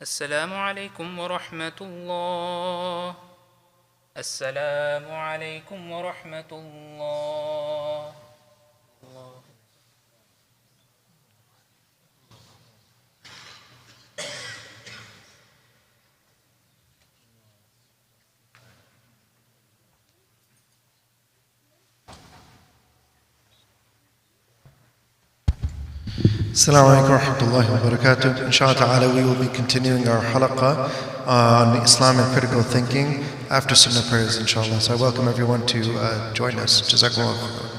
السلام عليكم ورحمة الله. السلام عليكم ورحمة الله. Assalamu alaikum wa rahmatullahi wa barakatuh. Inshallah ta'ala, we will be continuing our halaqah on Islam and critical thinking after Sunnah prayers, inshallah. So I welcome everyone to join us. Jazakumullah khairan.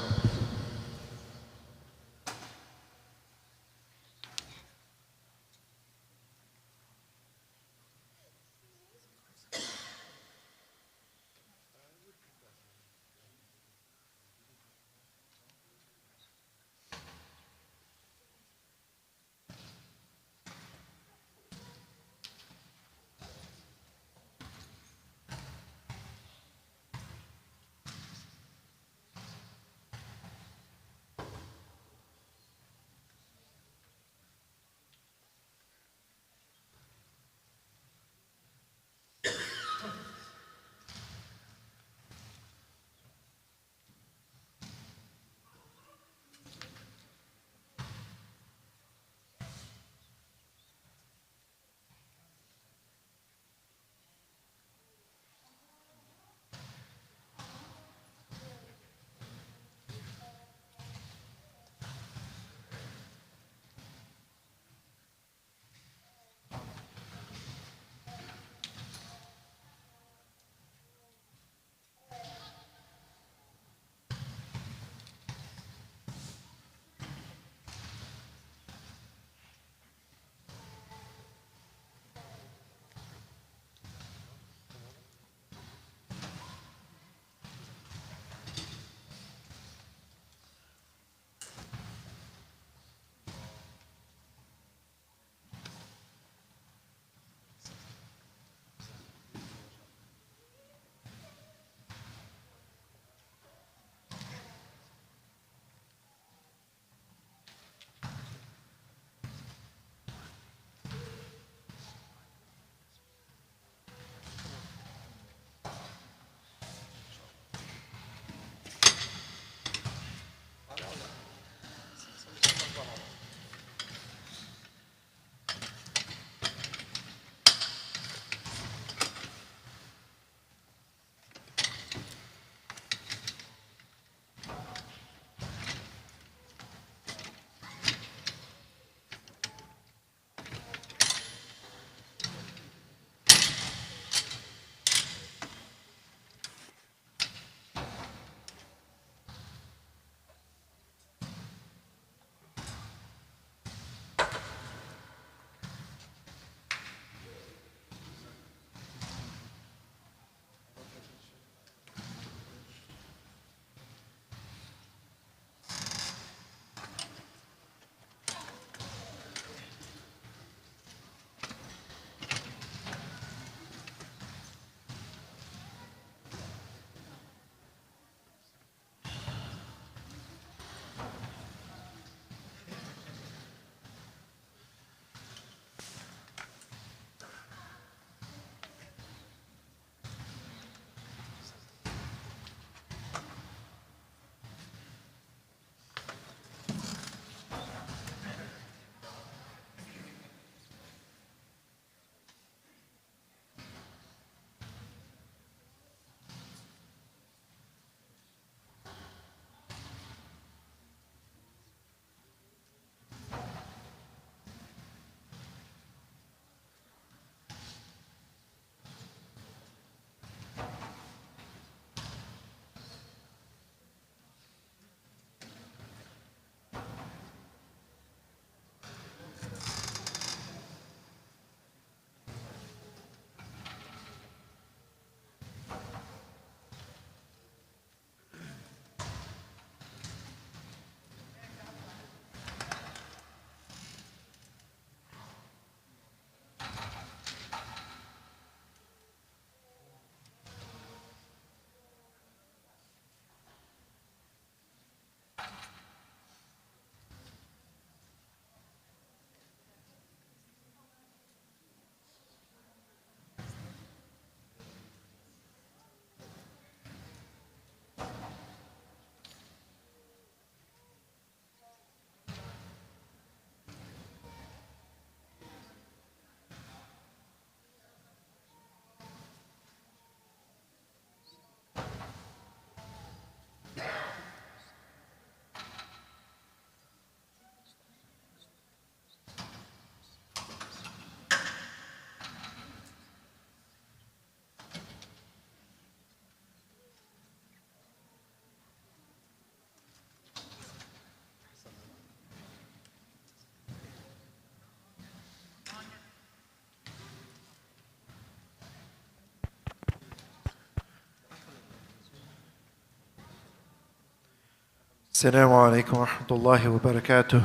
السلام عليكم ورحمة الله وبركاته.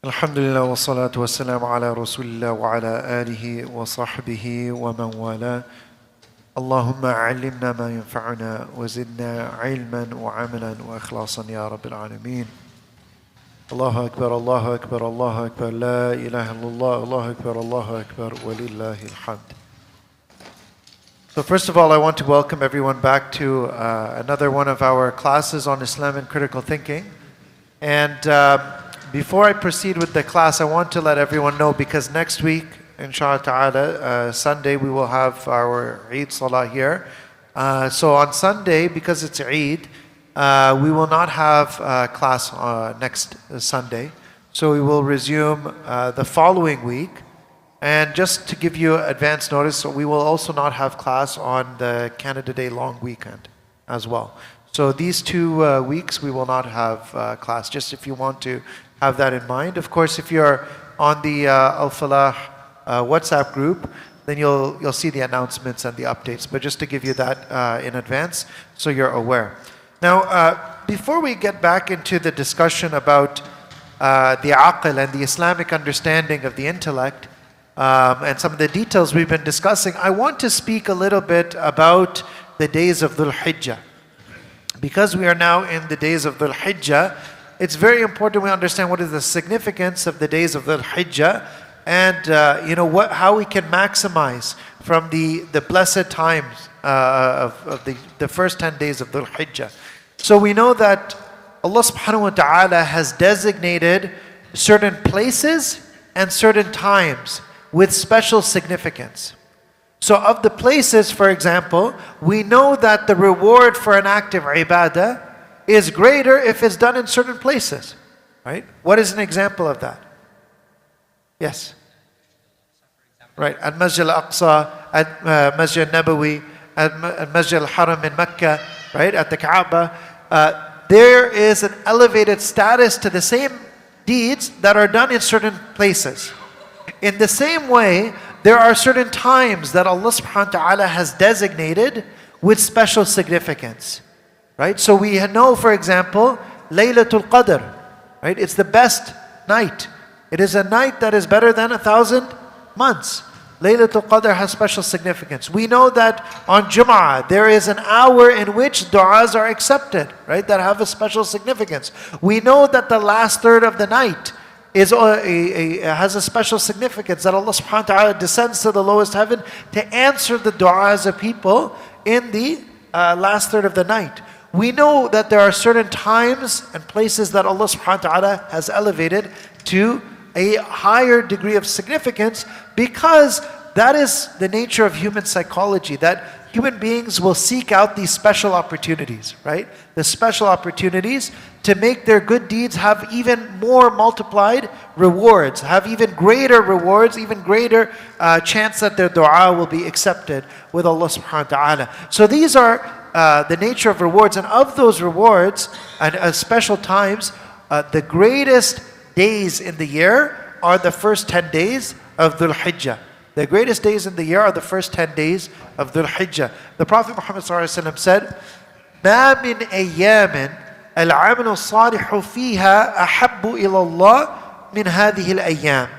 الحمد لله والصلاة والسلام على رسول الله وعلى آله وصحبه ومن والاه. اللهم علمنا ما ينفعنا وزدنا علما وعملا وإخلاصا يا رب العالمين. الله أكبر الله أكبر الله أكبر لا إله إلا الله الله أكبر الله أكبر ولله الحمد. So first of all, I want to welcome everyone back to another one of our classes on Islam and critical thinking. And before I proceed with the class, I want to let everyone know, because next week, inshallah ta'ala, Sunday, we will have our Eid Salah here. So on Sunday, because it's Eid, we will not have class next Sunday. So we will resume the following week. And just to give you advance notice, we will also not have class on the Canada Day long weekend as well. So these 2 weeks we will not have class, just if you want to have that in mind. Of course, if you're on the Al-Falah WhatsApp group, then you'll see the announcements and the updates. But just to give you that in advance, so you're aware. Now, before we get back into the discussion about the aql and the Islamic understanding of the intellect, and some of the details we've been discussing, I want to speak a little bit about the days of Dhul Hijjah. Because we are now in the days of Dhul Hijjah, it's very important we understand what is the significance of the days of Dhul Hijjah, and how we can maximize from the blessed times of the first 10 days of Dhul Hijjah. So we know that Allah subhanahu wa ta'ala has designated certain places and certain times with special significance. So of the places, for example, we know that the reward for an act of ibadah is greater if it's done in certain places. Right? What is an example of that? Yes. Right. At Masjid al-Aqsa, at Masjid al-Nabawi, at Masjid al-Haram in Mecca, right? At the Kaaba, there is an elevated status to the same deeds that are done in certain places. In the same way, there are certain times that Allah subhanahu wa ta'ala has designated with special significance. Right? So we know, for example, Laylatul Qadr. Right? It's the best night. It is a night that is better than 1,000 months. Laylatul Qadr has special significance. We know that on Jum'ah, there is an hour in which du'as are accepted, right? That have a special significance. We know that the last third of the night has a special significance, that Allah subhanahu wa ta'ala descends to the lowest heaven to answer the du'as of people in the last third of the night. We know that there are certain times and places that Allah subhanahu wa ta'ala has elevated to a higher degree of significance, because that is the nature of human psychology, that human beings will seek out these special opportunities, right? The special opportunities to make their good deeds have even more multiplied rewards, have even greater rewards, even greater chance that their dua will be accepted with Allah subhanahu wa ta'ala. So these are the nature of rewards, and of those rewards and special times, the greatest days in the year are the first 10 days of Dhul Hijjah. The greatest days in the year are the first 10 days of Dhul Hijjah. The Prophet Muhammad ﷺ said, مَا مِنْ أَيَّامٍ الْعَمْلُ الصَّالِحُ فِيهَا أَحَبُّ إِلَى اللَّهِ مِنْ هَذِهِ الْأَيَّامِ.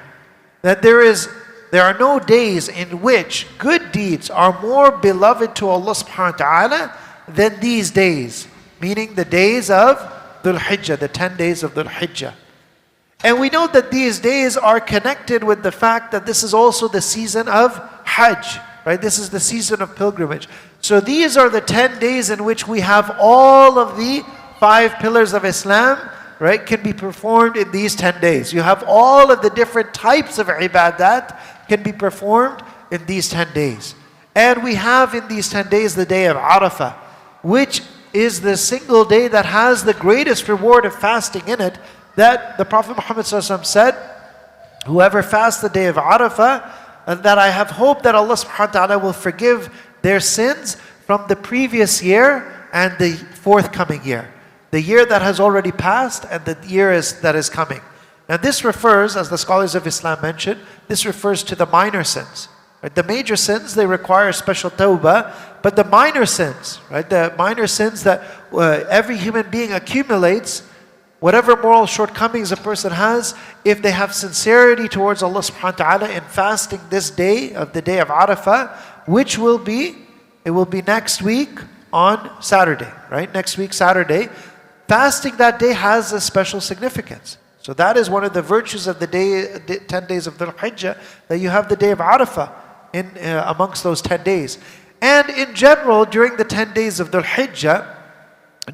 That there are no days in which good deeds are more beloved to Allah subhanahu wa ta'ala than these days, meaning the days of Dhul Hijjah, the 10 days of Dhul Hijjah. And we know that these days are connected with the fact that this is also the season of Hajj, right? This is the season of pilgrimage. So these are the 10 days in which we have all of the 5 pillars of Islam, right, can be performed in these 10 days. You have all of the different types of ibadat can be performed in these 10 days. And we have in these 10 days the day of Arafah, which is the single day that has the greatest reward of fasting in it, that the Prophet Muhammad ﷺ said, whoever fasts the day of Arafah, that I have hope that Allah subhanahu wa ta'ala will forgive their sins from the previous year and the forthcoming year. The year that has already passed and the year that is coming. Now this refers, as the scholars of Islam mentioned, this refers to the minor sins. Right? The major sins, they require special tawbah, but the minor sins, right? The minor sins that every human being accumulates, whatever moral shortcomings a person has, if they have sincerity towards Allah subhanahu wa ta'ala in fasting this day, of the day of Arafah, which will be, it will be next week on Saturday, right? Next week, Saturday. Fasting that day has a special significance. So that is one of the virtues of the day, 10 days of Dhul Hijjah, that you have the day of Arafah amongst those 10 days. And in general, during the 10 days of Dhul Hijjah,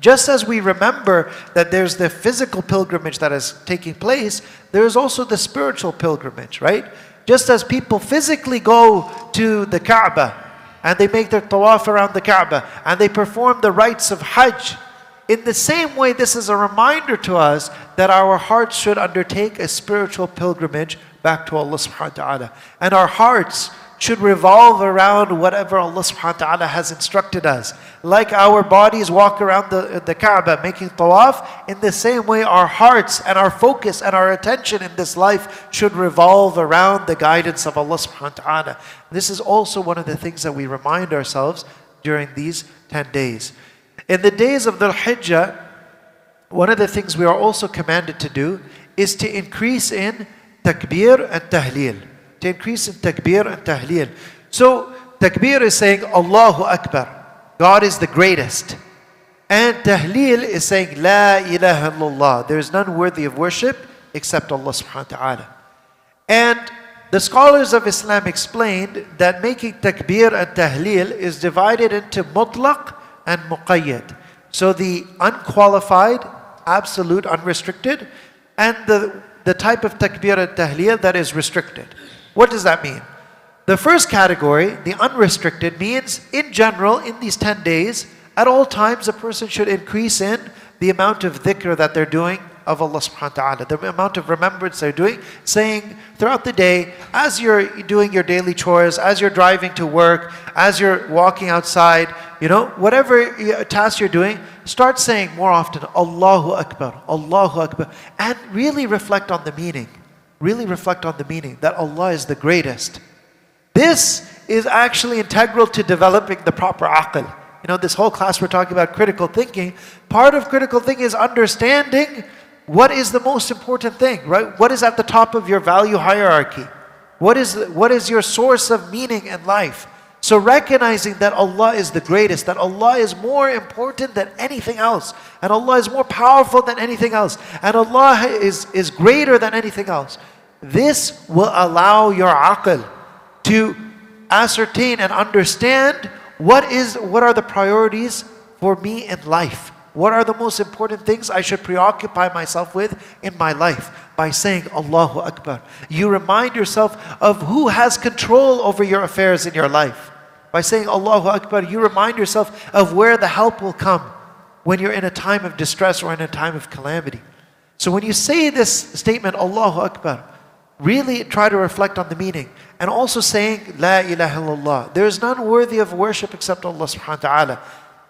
just as we remember that there's the physical pilgrimage that is taking place, there is also the spiritual pilgrimage, right? Just as people physically go to the Kaaba and they make their tawaf around the Kaaba and they perform the rites of Hajj, in the same way, this is a reminder to us that our hearts should undertake a spiritual pilgrimage back to Allah subhanahu wa ta'ala. And our hearts should revolve around whatever Allah subhanahu wa ta'ala has instructed us. Like our bodies walk around the Kaaba making tawaf, in the same way our hearts and our focus and our attention in this life should revolve around the guidance of Allah subhanahu wa ta'ala. This is also one of the things that we remind ourselves during these 10 days. In the days of Dhul Hijjah, one of the things we are also commanded to do is to increase in takbir and tahleel. To increase in takbir and tahleel. So, takbir is saying Allahu Akbar, God is the greatest. And tahleel is saying La ilaha illallah, there is none worthy of worship except Allah subhanahu wa ta'ala. And the scholars of Islam explained that making takbir and tahleel is divided into mutlaq and muqayyad. So the unqualified, absolute, unrestricted, and the type of takbir and tahleel that is restricted. What does that mean? The first category, the unrestricted, means in general, in these 10 days, at all times a person should increase in the amount of dhikr that they're doing of Allah subhanahu wa ta'ala, the amount of remembrance they're doing, saying throughout the day, as you're doing your daily chores, as you're driving to work, as you're walking outside, whatever task you're doing, start saying more often, Allahu Akbar, Allahu Akbar, and really reflect on the meaning. Really reflect on the meaning that Allah is the greatest. This is actually integral to developing the proper aql. This whole class we're talking about critical thinking. Part of critical thinking is understanding what is the most important thing, right? What is at the top of your value hierarchy? What is your source of meaning in life? So recognizing that Allah is the greatest, that Allah is more important than anything else, and Allah is more powerful than anything else, and Allah is greater than anything else. This will allow your aql to ascertain and understand what are the priorities for me in life. What are the most important things I should preoccupy myself with in my life? By saying Allahu Akbar. You remind yourself of who has control over your affairs in your life. By saying Allahu Akbar, you remind yourself of where the help will come when you're in a time of distress or in a time of calamity. So when you say this statement, Allahu Akbar, really try to reflect on the meaning. And also saying, La ilaha illallah. There is none worthy of worship except Allah subhanahu wa ta'ala.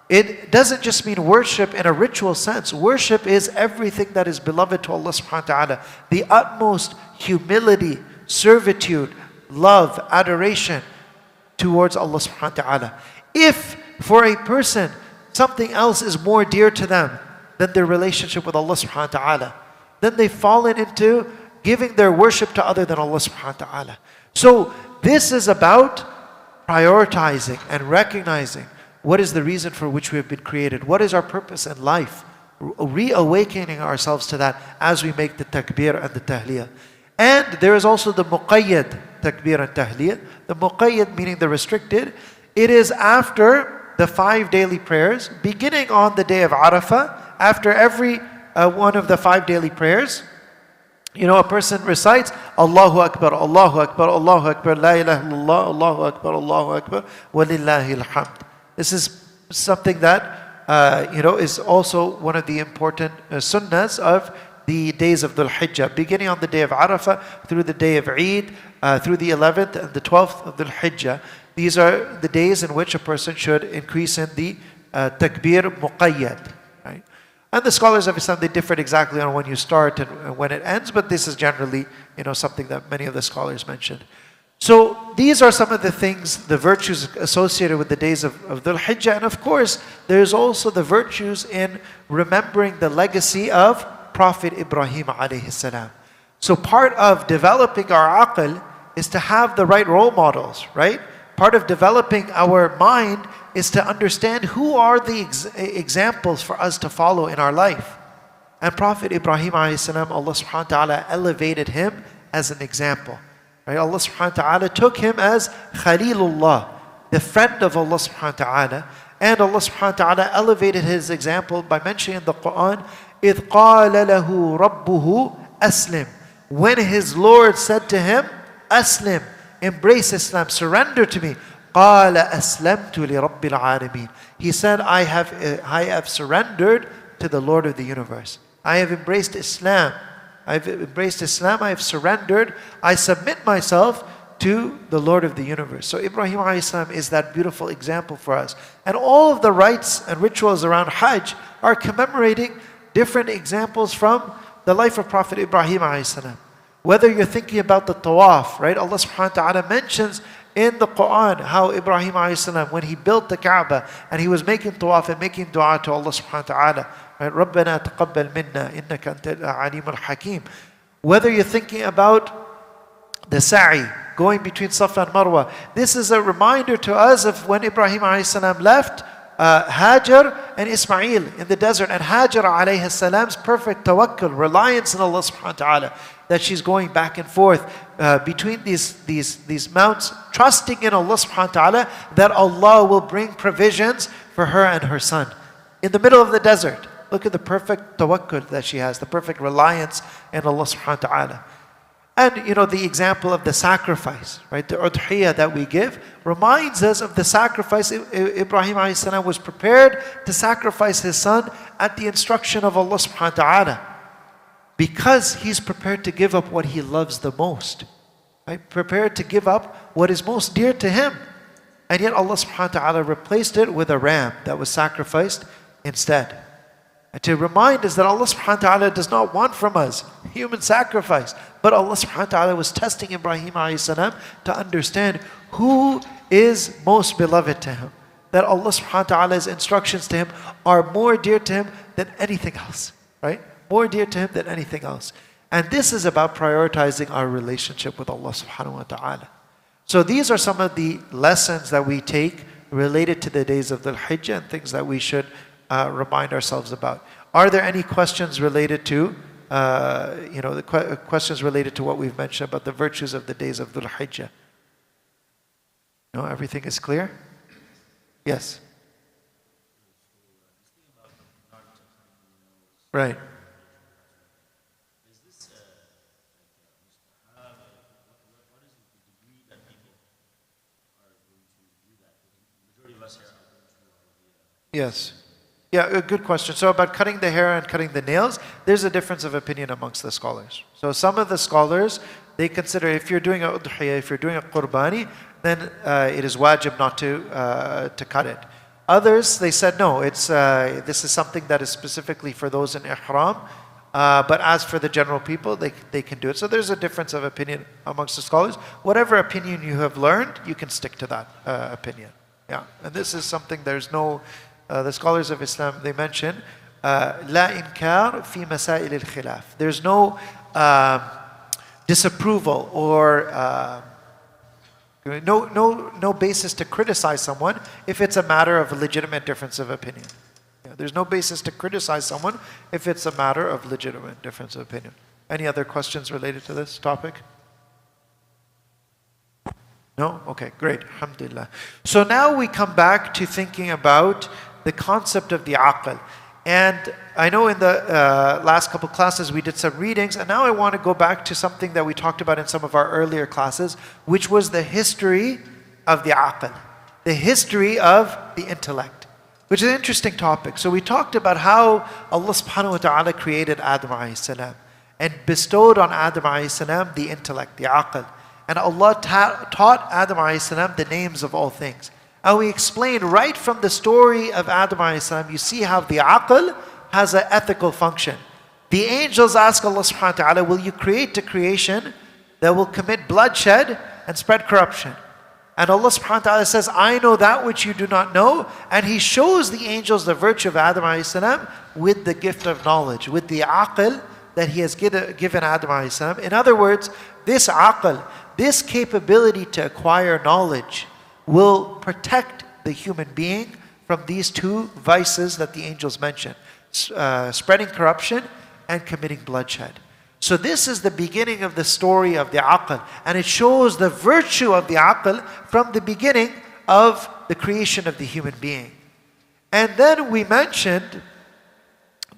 It doesn't just mean worship in a ritual sense. Worship is everything that is beloved to Allah subhanahu wa ta'ala. The utmost humility, servitude, love, adoration towards Allah subhanahu wa ta'ala. If for a person something else is more dear to them than their relationship with Allah subhanahu wa ta'ala, then they've fallen into giving their worship to other than Allah subhanahu wa ta'ala. So this is about prioritizing and recognizing what is the reason for which we have been created? What is our purpose in life? Reawakening ourselves to that as we make the takbir and the tahleel. And there is also the muqayyad takbir and tahleel. The muqayyad meaning the restricted. It is after the 5 daily prayers, beginning on the day of Arafah, after every one of the 5 daily prayers. A person recites Allahu Akbar, Allahu Akbar, Allahu Akbar, La ilaha illallah, Allahu Akbar, Allahu Akbar, walillahi alhamd. This is something that, is also one of the important sunnahs of the days of Dhul Hijjah, beginning on the day of Arafah, through the day of Eid, through the 11th and the 12th of Dhul Hijjah. These are the days in which a person should increase in the takbir muqayyad. Right? And the scholars of Islam, they differ exactly on when you start and when it ends, but this is generally, something that many of the scholars mentioned. So these are some of the things, the virtues associated with the days of Dhul Hijjah. And of course, there's also the virtues in remembering the legacy of Prophet Ibrahim alayhi salam. So part of developing our aql is to have the right role models, right? Part of developing our mind is to understand who are the examples for us to follow in our life. And Prophet Ibrahim alayhi salam, Allah subhanahu wa ta'ala elevated him as an example. Right? Allah subhanahu wa ta'ala took him as Khalilullah, the friend of Allah subhanahu wa ta'ala. And Allah subhanahu wa ta'ala elevated his example by mentioning in the Quran, إِذْ قَالَ لَهُ رَبُّهُ أَسْلِمْ. When his Lord said to him, Aslim, embrace Islam, surrender to me. قَالَ أَسْلَمْتُ لِرَبِّ الْعَالَمِينَ. He said, I have surrendered to the Lord of the universe. I have embraced Islam. I've embraced Islam, I have surrendered, I submit myself to the Lord of the universe. So Ibrahim a.s. is that beautiful example for us. And all of the rites and rituals around Hajj are commemorating different examples from the life of Prophet Ibrahim a.s. Whether you're thinking about the tawaf, right? Allah subhanahu wa ta'ala mentions in the Quran how Ibrahim a.s. when he built the Kaaba and he was making tawaf and making dua to Allah subhanahu wa ta'ala, right? رَبَّنَا تَقَبَّلْ مِنَّا إِنَّكَ أَنْتَ الْعَلِيمُ الْحَكِيمُ. Whether you're thinking about the sa'i, going between Safa and Marwa, this is a reminder to us of when Ibrahim a.s. left Hajar and Ismail in the desert, and Hajar alayhi salam's perfect tawakkul, reliance on Allah subhanahu wa ta'ala, that she's going back and forth between these mounts, trusting in Allah subhanahu wa ta'ala that Allah will bring provisions for her and her son. In the middle of the desert, look at the perfect tawakkul that she has, the perfect reliance in Allah subhanahu wa ta'ala. And the example of the sacrifice, right? The udhiyah that we give reminds us of the sacrifice. Ibrahim a.s. was prepared to sacrifice his son at the instruction of Allah subhanahu wa ta'ala, because he's prepared to give up what he loves the most, right? Prepared to give up what is most dear to him. And yet Allah subhanahu wa ta'ala replaced it with a ram that was sacrificed instead. And to remind us that Allah subhanahu wa ta'ala does not want from us human sacrifice, but Allah subhanahu wa ta'ala was testing Ibrahim a.s. to understand who is most beloved to him. That Allah subhanahu wa ta'ala's instructions to him are more dear to him than anything else, right? More dear to him than anything else. And this is about prioritizing our relationship with Allah subhanahu wa ta'ala. So these are some of the lessons that we take related to the days of the Hijjah and things that we should remind ourselves about. Are there any questions related to, questions related to what we've mentioned about the virtues of the days of Dhul Hijjah? No, everything is clear? Yes. Right. Yes. Yeah, a good question. So about cutting the hair and cutting the nails, there's a difference of opinion amongst the scholars. So some of the scholars, they consider if you're doing a udhiyah, if you're doing a qurbani, then it is wajib not to cut it. Others, they said no, this is something that is specifically for those in ihram, but as for the general people, they can do it. So there's a difference of opinion amongst the scholars. Whatever opinion you have learned, you can stick to that opinion. Yeah, and this is something, there's no... the scholars of Islam, they mention, لا إنكار في مسائل الخلاف. There's no disapproval or no basis to criticize someone if it's a matter of a legitimate difference of opinion. Yeah, there's no basis to criticize someone if it's a matter of legitimate difference of opinion. Any other questions related to this topic? No? Okay, great. Alhamdulillah. So now we come back to thinking about the concept of the aql. And I know in the last couple classes we did some readings, and now I want to go back to something that we talked about in some of our earlier classes, which was the history of the aql, the history of the intellect, which is an interesting topic. So we talked about how Allah subhanahu wa ta'ala created Adam alayhi salam and bestowed on Adam alayhi salam the intellect, the aql. And Allah taught Adam alayhi salam the names of all things. And we explained right from the story of Adam alayhi salam, you see how the aql has an ethical function. The angels ask Allah subhanahu wa ta'ala, will you create a creation that will commit bloodshed and spread corruption. And Allah subhanahu wa ta'ala says, I know that which you do not know. And He shows the angels the virtue of Adam alayhi salam with the gift of knowledge, with the aql that He has given Adam alayhi salam. In other words, this aql, this capability to acquire knowledge will protect the human being from these two vices that the angels mentioned, spreading corruption and committing bloodshed. So this is the beginning of the story of the aql, and it shows the virtue of the aql from the beginning of the creation of the human being. And then we mentioned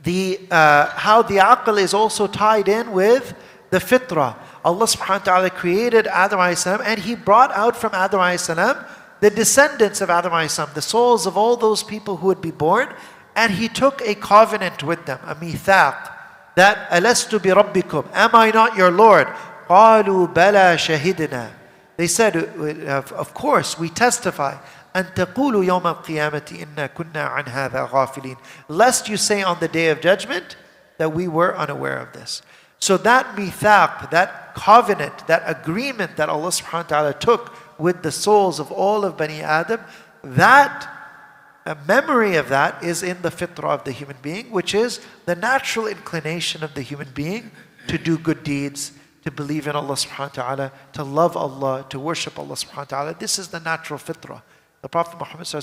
how the aql is also tied in with the fitrah. Allah subhanahu wa ta'ala created Adam alayhi salam, and He brought out from Adam alayhi salam the descendants of Adam alayhi salam, the souls of all those people who would be born, and He took a covenant with them, a mithaq, that alastu bi rabbikum, am I not your Lord? Qalu bala shahidna. They said, of course, we testify. An taqulu yawm al-qiyamati inna kunna an hadha ghafilin. Lest you say on the day of judgment that we were unaware of this. So that mithaq, that covenant, that agreement that Allah subhanahu wa ta'ala took with the souls of all of Bani Adam, that a memory of that is in the fitrah of the human being, which is the natural inclination of the human being to do good deeds, to believe in Allah subhanahu wa ta'ala, to love Allah, to worship Allah subhanahu wa ta'ala. This is the natural fitrah. The Prophet Muhammad said,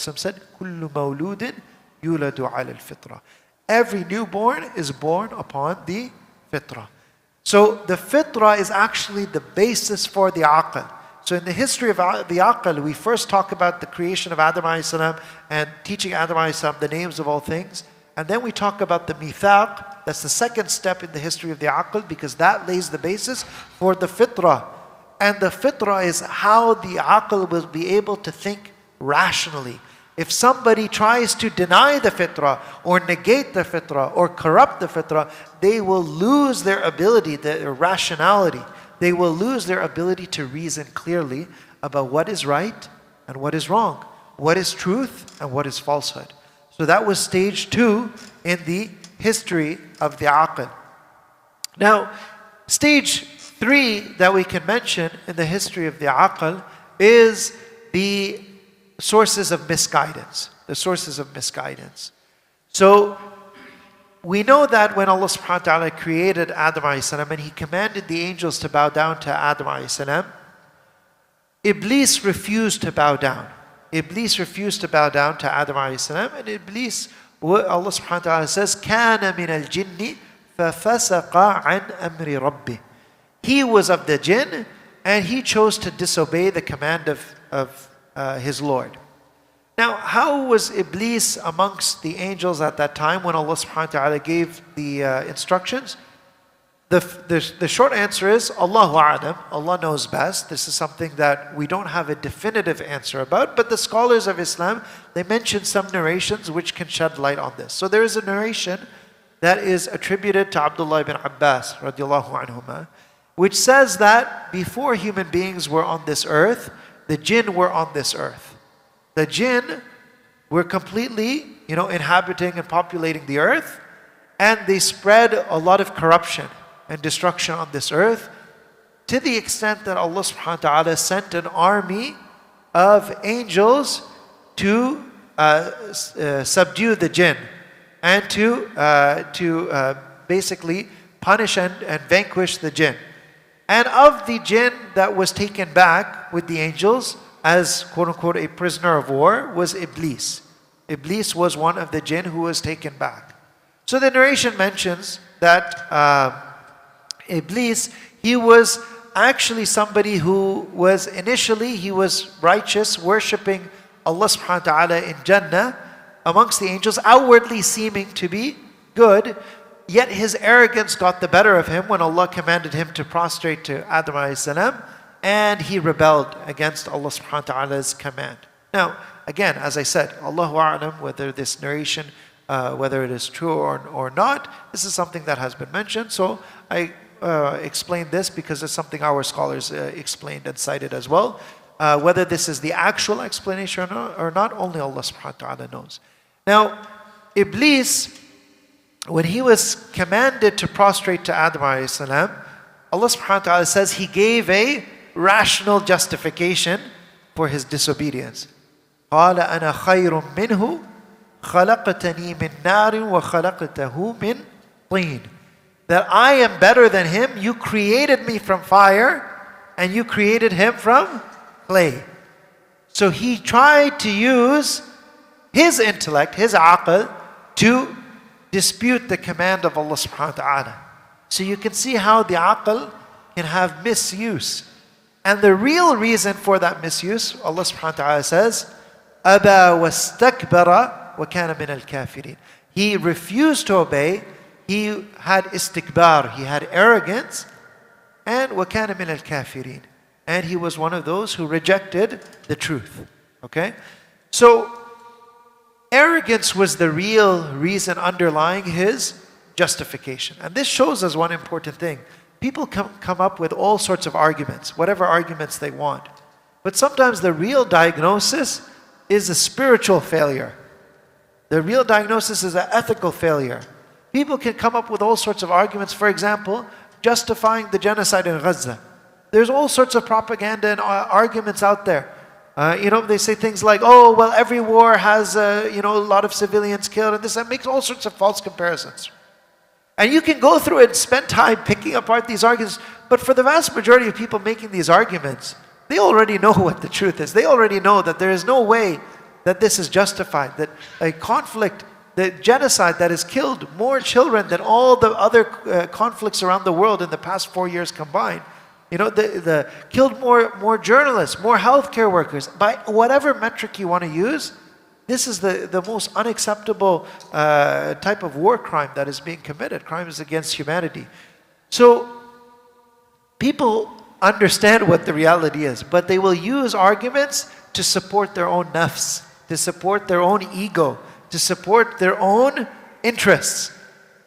Kullu mawludin yuladu ala al-fitrah. Every newborn is born upon the fitrah. So the fitrah is actually the basis for the aql. So in the history of the aql, we first talk about the creation of Adam alayhi salam and teaching Adam alayhi salam the names of all things. And then we talk about the mithaq. That's the second step in the history of the aql, because that lays the basis for the fitrah. And the fitrah is how the aql will be able to think rationally. If somebody tries to deny the fitrah or negate the fitrah or corrupt the fitrah, they will lose their ability, their rationality. They will lose their ability to reason clearly about what is right and what is wrong, what is truth and what is falsehood. So that was stage 2 in the history of the aql. Now, stage 3 that we can mention in the history of the aql is the sources of misguidance. The sources of misguidance. So we know that when Allah subhanahu wa ta'ala created Adam alayhi salam and He commanded the angels to bow down to Adam alayhi salam, Iblis refused to bow down. Iblis refused to bow down to Adam alayhi salam, and Iblis, Allah subhanahu wa ta'ala says, كَانَ مِنَ الْجِنِّ فَفَسَقَ عَنْ أَمْرِ رَبِّهِ. He was of the jinn, and he chose to disobey the command of his Lord. Now, how was Iblis amongst the angels at that time when Allah subhanahu wa ta'ala gave the instructions? The short answer is, Allahu a'lam, Allah knows best. This is something that we don't have a definitive answer about, but the scholars of Islam, they mention some narrations which can shed light on this. So there is a narration that is attributed to Abdullah ibn Abbas radiallahu anhuma, which says that before human beings were on this earth, the jinn were on this earth. The jinn were completely, inhabiting and populating the earth, and they spread a lot of corruption and destruction on this earth, to the extent that Allah subhanahu wa ta'ala sent an army of angels to subdue the jinn and to basically punish and vanquish the jinn. And of the jinn that was taken back with the angels as quote-unquote a prisoner of war was Iblis. Iblis was one of the jinn who was taken back. So the narration mentions that Iblis, he was actually somebody who was initially, he was righteous, worshipping Allah subhanahu wa ta'ala in Jannah amongst the angels, outwardly seeming to be good, yet his arrogance got the better of him when Allah commanded him to prostrate to Adam alayhi salam, and he rebelled against Allah subhanahu wa ta'ala's command. Now, again, as I said, Allahu a'lam, whether this narration, whether it is true or not, this is something that has been mentioned. So I explained this because it's something our scholars explained and cited as well. Whether this is the actual explanation or not, only Allah subhanahu wa ta'ala knows. Now, Iblis, when he was commanded to prostrate to Adam alayhi salam, Allah subhanahu wa ta'ala says he gave a rational justification for his disobedience. قال أنا خير منه خلقتني من نار وخلقته من طين. That I am better than him. You created me from fire and you created him from clay. So he tried to use his intellect, his aql, to dispute the command of Allah subhanahu wa ta'ala. So you can see how the aql can have misuse. And the real reason for that misuse, Allah subhanahu wa ta'ala says, أَبَى وَاسْتَكْبَرَ وَكَانَ مِنَ الْكَافِرِينَ. He refused to obey. He had istikbar, he had arrogance, and وَكَانَ مِنَ الْكَافِرِينَ. And he was one of those who rejected the truth. Okay? So, arrogance was the real reason underlying his justification. And this shows us one important thing. People come up with all sorts of arguments, whatever arguments they want. But sometimes the real diagnosis is a spiritual failure. The real diagnosis is an ethical failure. People can come up with all sorts of arguments. For example, justifying the genocide in Gaza. There's all sorts of propaganda and arguments out there. They say things like, oh, well, every war has, a lot of civilians killed, and that makes all sorts of false comparisons. And you can go through it and spend time picking apart these arguments, but for the vast majority of people making these arguments, they already know what the truth is. They already know that there is no way that this is justified, that a conflict, the genocide that has killed more children than all the other conflicts around the world in the past 4 years combined, killed more journalists, more healthcare workers. By whatever metric you want to use, this is the most unacceptable type of war crime that is being committed, crimes against humanity. So people understand what the reality is, but they will use arguments to support their own nafs, to support their own ego, to support their own interests.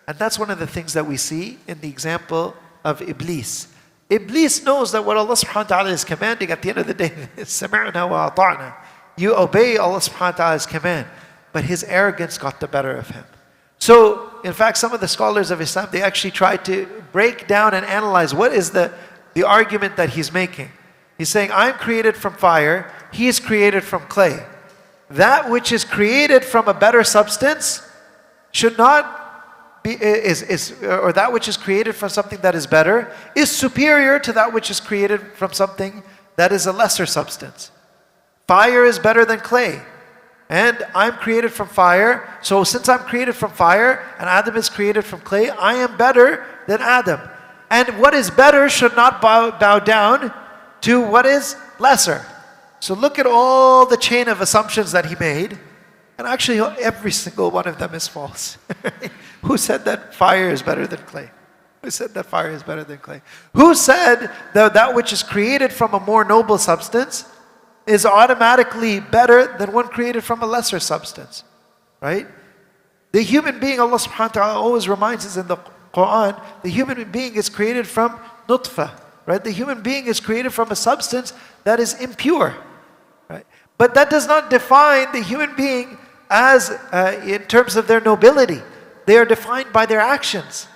And that's one of the things that we see in the example of Iblis. Iblis knows that what Allah subhanahu wa ta'ala is commanding at the end of the day is سَمِعْنَا وَأَطَعْنَا. You obey Allah subhanahu wa ta'ala's command. But his arrogance got the better of him. So, in fact, some of the scholars of Islam, they actually try to break down and analyze what is the argument that he's making. He's saying, I'm created from fire, he is created from clay. That which is created from a better substance should not be, or that which is created from something that is better is superior to that which is created from something that is a lesser substance. Fire is better than clay. And I'm created from fire. So since I'm created from fire and Adam is created from clay, I am better than Adam. And what is better should not bow down to what is lesser. So look at all the chain of assumptions that he made. And actually every single one of them is false. Who said that fire is better than clay? Who said that fire is better than clay? Who said that that which is created from a more noble substance is automatically better than one created from a lesser substance? Right? The human being, Allah subhanahu wa ta'ala always reminds us in the Quran, the human being is created from nutfa. Right? The human being is created from a substance that is impure. Right? But that does not define the human being as in terms of their nobility. They are defined by their actions.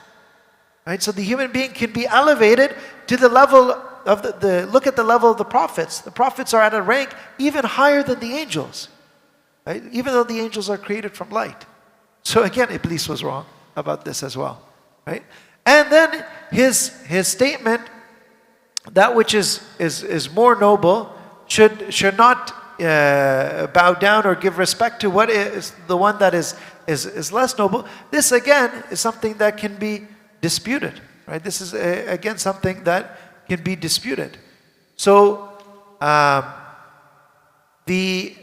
Right? So the human being can be elevated to the level of look at the level of the prophets. The prophets are at a rank even higher than the angels. Right? Even though the angels are created from light. So again, Iblis was wrong about this as well. Right? And then his statement, that which is more noble should not bow down or give respect to what is the one that is less noble. This again is something that can be disputed. Right? This is again something that can be disputed. So the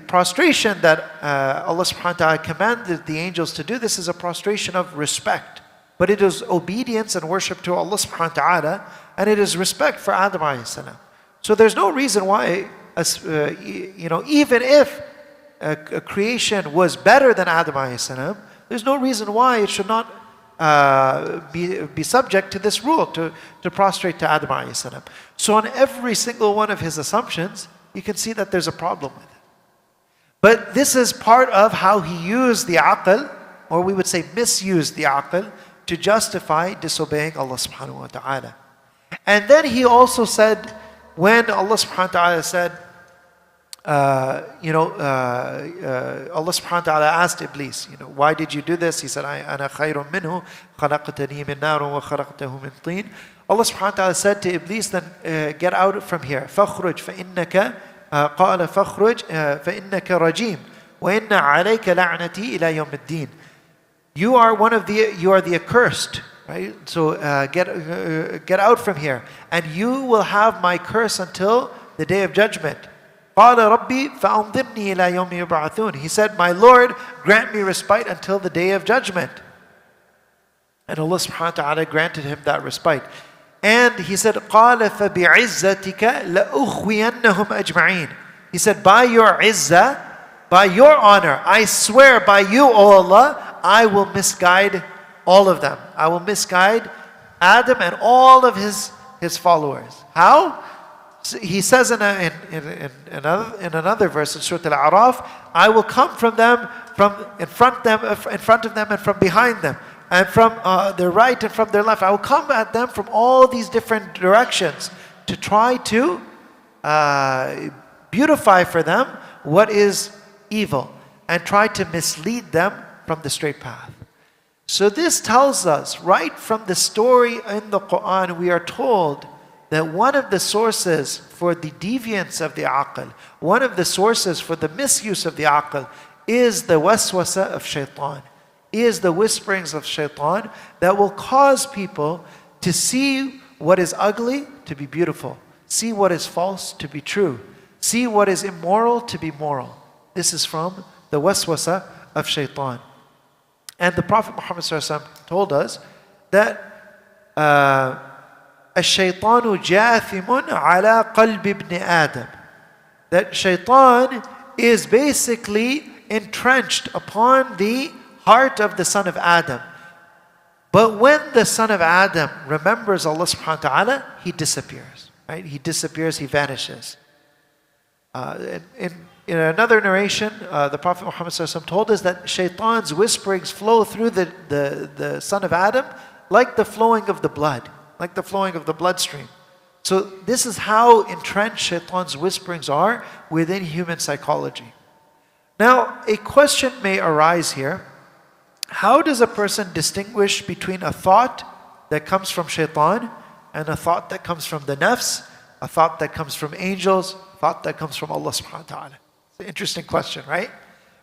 prostration that Allah subhanahu wa ta'ala commanded the angels to do, this is a prostration of respect. But it is obedience and worship to Allah subhanahu wa ta'ala, and it is respect for Adam alayhi salam. So there's no reason why, even if a creation was better than Adam alayhi salam, there's no reason why it should not be subject to this rule, to prostrate to Adam alayhi salam. So on every single one of his assumptions, you can see that there's a problem with it. But this is part of how he used the aql, or we would say misused the aql, to justify disobeying Allah subhanahu wa ta'ala. And then he also said, when Allah subhanahu wa ta'ala said, Allah subhanahu wa ta'ala asked Iblis, why did you do this? He said, أَنَا خَيْرٌ مِّنْهُ خَلَقْتَنِي مِنْ نَارٍ وَخَلَقْتَهُ مِنْ طِينٍ. Allah subhanahu wa ta'ala said to Iblis, then get out from here. فَخْرُجْ فَإِنَّكَ قَالَ فَخْرُجْ فَإِنَّكَ رَجِيمٌ وَإِنَّ عَلَيْكَ لَعْنَتِي إِلَى يَوْمِ الدِّينِ. You are the accursed, right? So get out from here, and you will have my curse until the day of judgment. قَالَ رَبِّي فَأَنظِرْنِي إِلَى يَوْمِ يُبْعَثُونَ. He said, my Lord, grant me respite until the day of judgment. And Allah subhanahu wa ta'ala granted him that respite. And he said, قَالَ فَبِعِزَّتِكَ لَأُخْوِيَنَّهُمْ أَجْمَعِينَ. He said, by your izzah, by your honor, I swear by you, O Allah, I will misguide all of them. I will misguide Adam and all of his followers. How? So he says in another verse in Surah Al-A'raf, I will come from them, from in front of them and from behind them, and from their right and from their left. I will come at them from all these different directions to try to beautify for them what is evil and try to mislead them from the straight path. So this tells us, right from the story in the Quran, we are told that one of the sources for the deviance of the aql, one of the sources for the misuse of the aql, is the waswasa of shaitan, is the whisperings of shaitan that will cause people to see what is ugly to be beautiful, see what is false to be true, see what is immoral to be moral. This is from the waswasa of shaitan. And the Prophet Muhammad ﷺ told us that الشيطان جاثم على قلب ابن آدم. That shaitan is basically entrenched upon the heart of the son of Adam. But when the son of Adam remembers Allah subhanahu wa ta'ala, he disappears. Right? He disappears, he vanishes. In another narration, the Prophet Muhammad ﷺ told us that shaitan's whisperings flow through the son of Adam like the flowing of the blood, like the flowing of the bloodstream. So this is how entrenched shaitan's whisperings are within human psychology. Now, a question may arise here. How does a person distinguish between a thought that comes from shaitan and a thought that comes from the nafs, a thought that comes from angels, a thought that comes from Allah subhanahu wa ta'ala? It's an interesting question, right?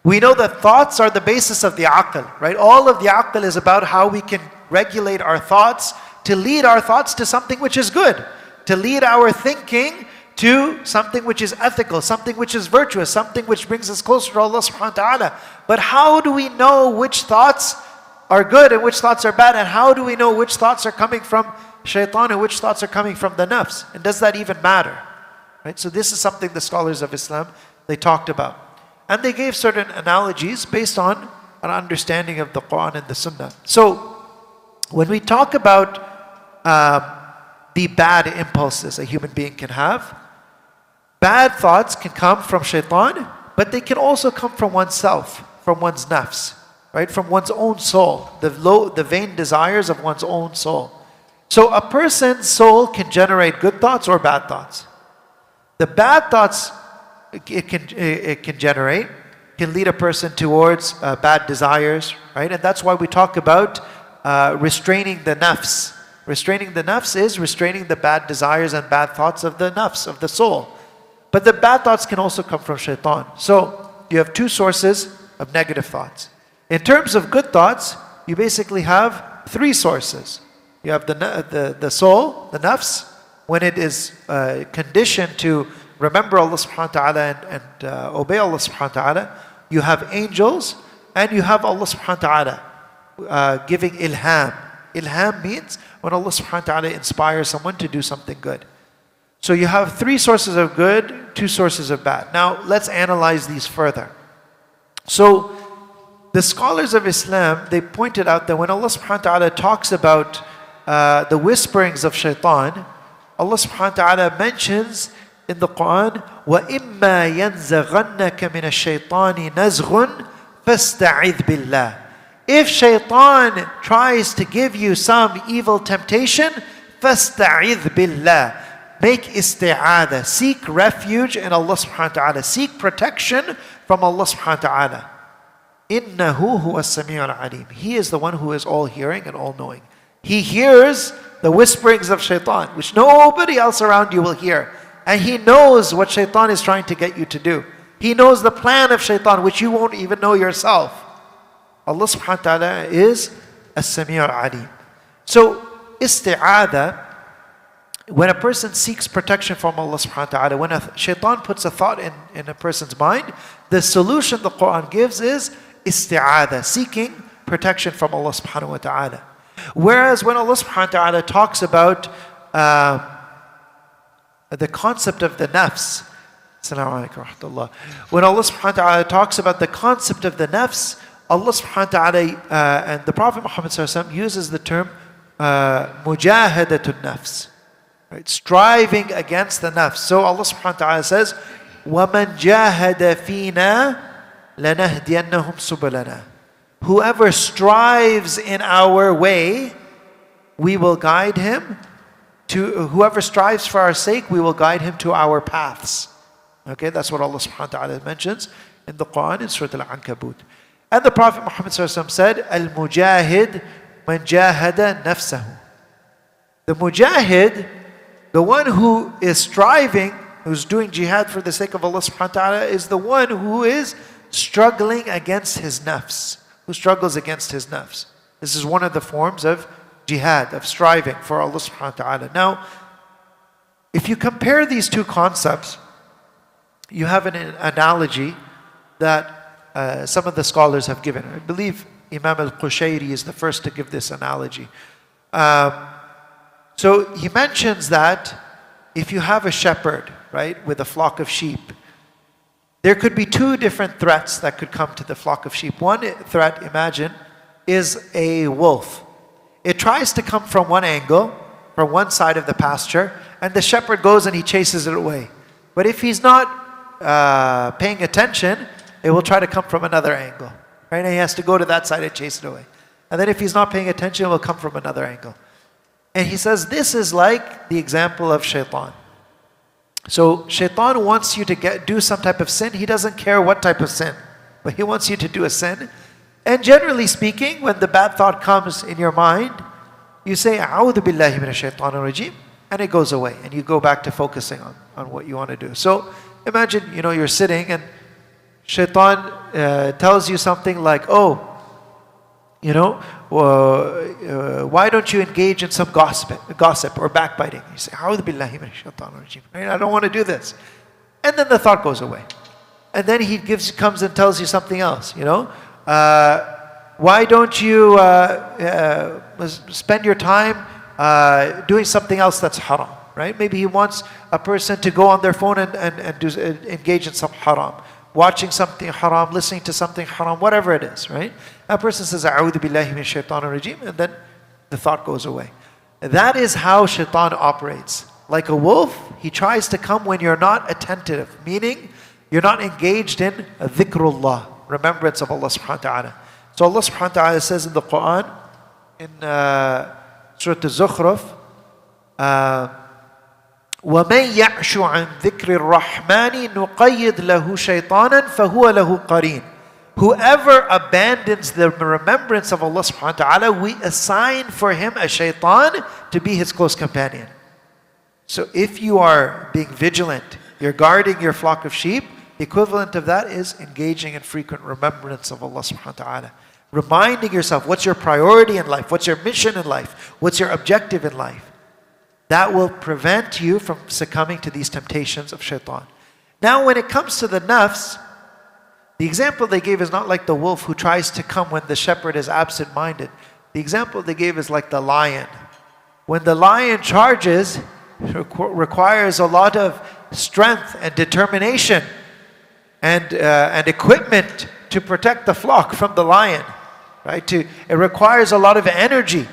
We know that thoughts are the basis of the aql, right? All of the aql is about how we can regulate our thoughts to lead our thoughts to something which is good, to lead our thinking to something which is ethical, something which is virtuous, something which brings us closer to Allah subhanahu wa ta'ala. But how do we know which thoughts are good and which thoughts are bad? And how do we know which thoughts are coming from shaitan and which thoughts are coming from the nafs? And does that even matter? Right? So this is something the scholars of Islam, they talked about. And they gave certain analogies based on an understanding of the Quran and the Sunnah. So when we talk about the bad impulses a human being can have, bad thoughts can come from shaitan, but they can also come from oneself, from one's nafs, right? From one's own soul, the vain desires of one's own soul. So a person's soul can generate good thoughts or bad thoughts. The bad thoughts it can generate can lead a person towards bad desires, right? And that's why we talk about restraining the nafs. Restraining the nafs is restraining the bad desires and bad thoughts of the nafs, of the soul. But the bad thoughts can also come from shaitan. So you have two sources of negative thoughts. In terms of good thoughts, you basically have three sources. You have the soul, the nafs, when it is conditioned to remember Allah subhanahu wa ta'ala and obey Allah subhanahu wa ta'ala. You have angels and you have Allah subhanahu wa ta'ala giving ilham. Ilham means when Allah subhanahu wa ta'ala inspires someone to do something good. So you have three sources of good, two sources of bad. Now let's analyze these further. So the scholars of Islam, they pointed out that when Allah subhanahu wa ta'ala talks about the whisperings of shaitan, Allah subhanahu wa ta'ala mentions in the Quran, وَإِمَّا يَنزَغَنَّكَ مِنَ الشَّيْطَانِ نَزْغٌ فَاسْتَعِذْ بِاللَّهِ. If shaitan tries to give you some evil temptation, فَاسْتَعِذْ بِاللَّهِ. Make isti'adah. Seek refuge in Allah subhanahu wa ta'ala. Seek protection from Allah subhanahu wa ta'ala. إِنَّهُ هُوَ السَّمِيعُ الْعَلِيمُ. He is the one who is all hearing and all knowing. He hears the whisperings of shaitan, which nobody else around you will hear. And He knows what shaitan is trying to get you to do. He knows the plan of shaitan, which you won't even know yourself. Allah subhanahu wa ta'ala is as-Sami' al-Alim. So, isti'adah, when a person seeks protection from Allah subhanahu wa ta'ala, when a shaitan puts a thought in a person's mind, the solution the Quran gives is isti'adah, seeking protection from Allah subhanahu wa ta'ala. Whereas when Allah subhanahu wa ta'ala talks about the concept of the nafs, Assalamu alaikum wa rahmatullah. When Allah subhanahu wa ta'ala talks about the concept of the nafs, Allah subhanahu wa ta'ala and the Prophet Muhammad sallallahu alaihi wasallam uses the term mujahadatun nafs, right? Striving against the nafs. So Allah subhanahu wa ta'ala says, وَمَنْ جَاهَدَ فِينَا لَنَهْدِيَنَّهُمْ سُبُلَنَا. Whoever strives in our way, we will guide him to, whoever strives for our sake, we will guide him to our paths. Okay, that's what Allah subhanahu wa ta'ala mentions in the Quran in Surah Al-Ankabut. And the Prophet Muhammad sallallahu alaihi wasallam said, Al-Mujahid man jahada nafsahu. The Mujahid, the one who is striving, who's doing jihad for the sake of Allah subhanahu wa ta'ala, is the one who is struggling against his nafs, who struggles against his nafs. This is one of the forms of jihad, of striving for Allah subhanahu wa ta'ala. Now, if you compare these two concepts, you have an analogy that some of the scholars have given. I believe Imam al-Qushayri is the first to give this analogy. So he mentions that if you have a shepherd, right, with a flock of sheep, there could be two different threats that could come to the flock of sheep. One threat, imagine, is a wolf. It tries to come from one angle, from one side of the pasture, and the shepherd goes and he chases it away. But if he's not paying attention, it will try to come from another angle, right? And he has to go to that side and chase it away. And then if he's not paying attention, it will come from another angle. And he says this is like the example of shaitan. So shaitan wants you to do some type of sin. He doesn't care what type of sin, but he wants you to do a sin. And generally speaking, when the bad thought comes in your mind, you say, A'udhu billahi minash shaitanir rajim, and it goes away. And you go back to focusing on what you want to do. So imagine, you're sitting and shaitan tells you something like, why don't you engage in some gossip or backbiting? You say, A'udhu billahi minash shaitanir rajim. I don't want to do this. And then the thought goes away. And then he comes and tells you something else, why don't you spend your time doing something else that's haram, right? Maybe he wants a person to go on their phone and engage in some haram, watching something haram, listening to something haram, whatever it is, right? That person says, A'udhu billahi minash shaitanir rajim, and then the thought goes away. That is how shaitan operates. Like a wolf, he tries to come when you're not attentive, meaning you're not engaged in dhikrullah, remembrance of Allah subhanahu wa ta'ala. So Allah subhanahu wa ta'ala says in the Quran, in Surah Al-Zukhruf, وَمَنْ يَعْشُ عَنْ ذِكْرِ الرَّحْمَنِ نُقَيِّدْ لَهُ شَيْطَانًا فَهُوَ لَهُ قَرِينٌ. Whoever abandons the remembrance of Allah subhanahu wa ta'ala, we assign for him a shaitan to be his close companion. So if you are being vigilant, you're guarding your flock of sheep, the equivalent of that is engaging in frequent remembrance of Allah subhanahu wa ta'ala. Reminding yourself what's your priority in life, what's your mission in life, what's your objective in life. That will prevent you from succumbing to these temptations of shaitan. Now when it comes to the nafs, the example they gave is not like the wolf who tries to come when the shepherd is absent-minded. The example they gave is like the lion. When the lion charges, it requires a lot of strength and determination and equipment to protect the flock from the lion. Right? It requires a lot of energy.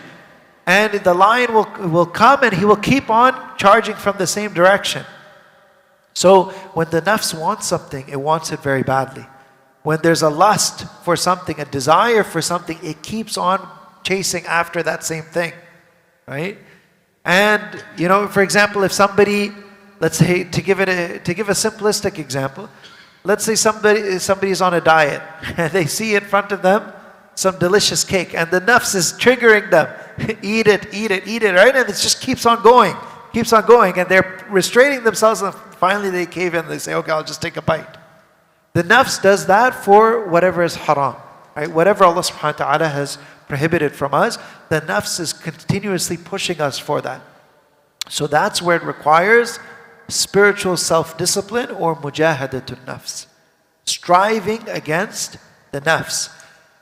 And the lion will come and he will keep on charging from the same direction. So when the nafs wants something, it wants it very badly. When there's a lust for something, a desire for something, it keeps on chasing after that same thing. Right? And, for example, if somebody, let's say, to give a simplistic example, let's say somebody's on a diet and they see in front of them some delicious cake and the nafs is triggering them. Eat it, right? And it just keeps on going, and they're restraining themselves, and finally they cave in. They say, okay, I'll just take a bite. The nafs does that for whatever is haram, right? Whatever Allah subhanahu wa ta'ala has prohibited from us, the nafs is continuously pushing us for that. So that's where it requires spiritual self-discipline or mujahadatun nafs, striving against the nafs.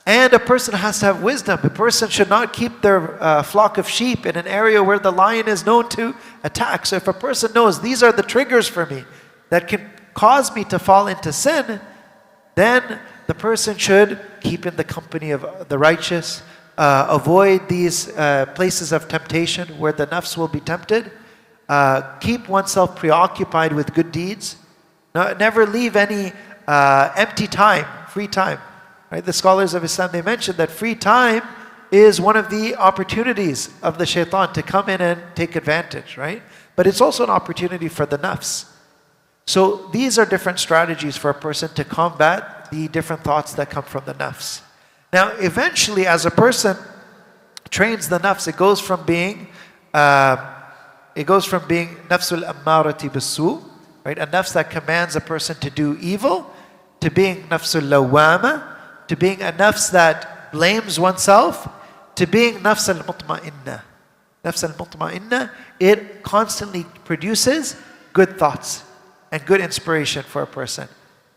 And a person has to have wisdom. A person should not keep their flock of sheep in an area where the lion is known to attack. So if a person knows these are the triggers for me that can cause me to fall into sin, then the person should keep in the company of the righteous, avoid these places of temptation where the nafs will be tempted, keep oneself preoccupied with good deeds, never leave any empty time, free time. Right? The scholars of Islam, they mentioned that free time is one of the opportunities of the shaitan to come in and take advantage, right? But it's also an opportunity for the nafs. So these are different strategies for a person to combat the different thoughts that come from the nafs. Now, eventually, as a person trains the nafs, it goes from being nafsul ammarati bisu, right? A nafs that commands a person to do evil, to being nafsul lawama, to being a nafs that blames oneself, to being nafs al-mutma'inna. Nafs al-mutma'inna, it constantly produces good thoughts and good inspiration for a person.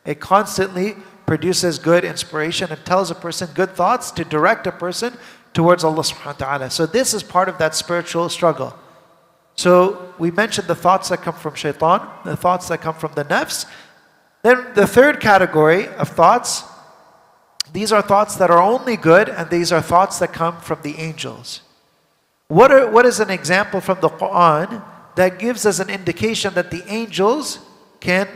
It constantly produces good inspiration and tells a person good thoughts to direct a person towards Allah subhanahu wa ta'ala. So this is part of that spiritual struggle. So we mentioned the thoughts that come from shaitan, the thoughts that come from the nafs. Then the third category of thoughts, these are thoughts that are only good, and these are thoughts that come from the angels. What is an example from the Quran that gives us an indication that the angels can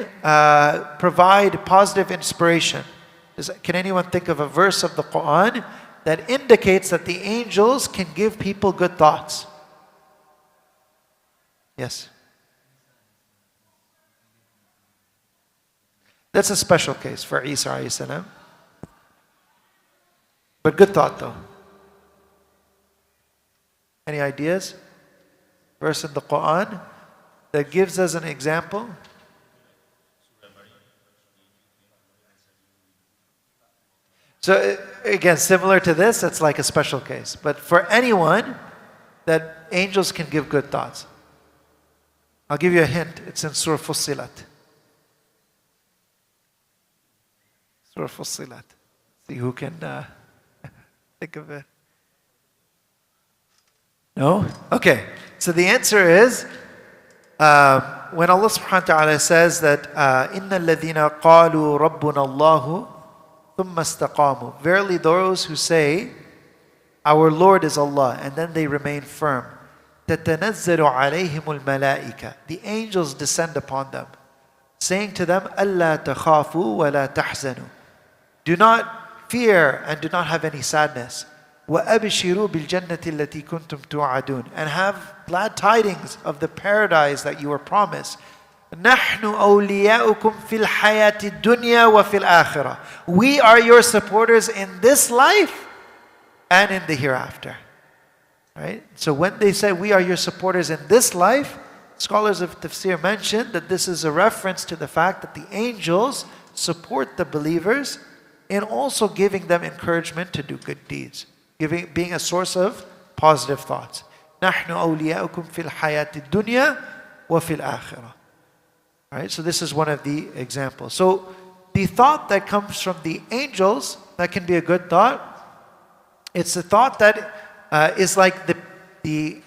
provide positive inspiration? Can anyone think of a verse of the Quran that indicates that the angels can give people good thoughts? Yes. That's a special case for Isa alayhi salam. But good thought though. Any ideas? Verse in the Quran that gives us an example? So again, similar to this, it's like a special case. But for anyone, that angels can give good thoughts. I'll give you a hint. It's in Surah Fussilat. Surah Fussilat. See who can think of it. No? Okay. So the answer is, when Allah subhanahu wa ta'ala says that, إِنَّ الَّذِينَ قَالُوا رَبُّنَا اللَّهُ ثُمَّ اسْتَقَامُوا, verily those who say, our Lord is Allah, and then they remain firm. تَتَنَزَّلُ عَلَيْهِمُ الْمَلَائِكَةِ, the angels descend upon them, saying to them, أَلَّا تَخَافُوا وَلَا تَحْزَنُوا, do not fear and do not have any sadness. وَأَبْشِرُوا بِالْجَنَّةِ الَّتِي كُنْتُمْ تُوعَدُونَ, and have glad tidings of the paradise that you were promised. نَحْنُ أَوْلِيَاؤُكُمْ فِي الْحَيَاةِ الدُّنْيَا وَفِي الْآخِرَةِ, we are your supporters in this life and in the hereafter. Right? So when they say we are your supporters in this life, scholars of tafsir mention that this is a reference to the fact that the angels support the believers in also giving them encouragement to do good deeds, being a source of positive thoughts. نَحْنُ أَوْلِيَاؤُكُمْ فِي الْحَيَاةِ الدُّنْيَا وَفِي الْآخِرَةِ. Right? So this is one of the examples. So the thought that comes from the angels, that can be a good thought. It's a thought that is like the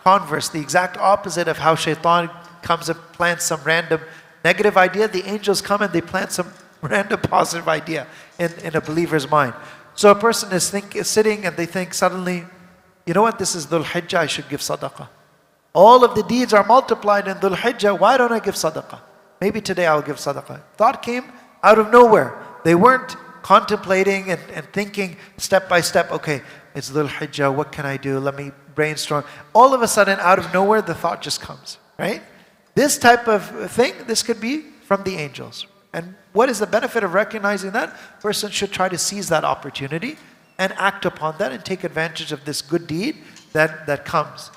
converse, the exact opposite of how shaitan comes and plants some random negative idea. The angels come and they plant some random positive idea in a believer's mind. So a person is sitting and they think suddenly, you know what, this is Dhul Hijjah, I should give sadaqah. All of the deeds are multiplied in Dhul Hijjah, why don't I give sadaqah? Maybe today I'll give sadaqah. Thought came out of nowhere. They weren't contemplating and thinking step by step, okay, it's Dhul Hijjah, what can I do? Let me brainstorm. All of a sudden, out of nowhere, the thought just comes, right? This type of thing, this could be from the angels. And what is the benefit of recognizing that? Person should try to seize that opportunity and act upon that and take advantage of this good deed that comes.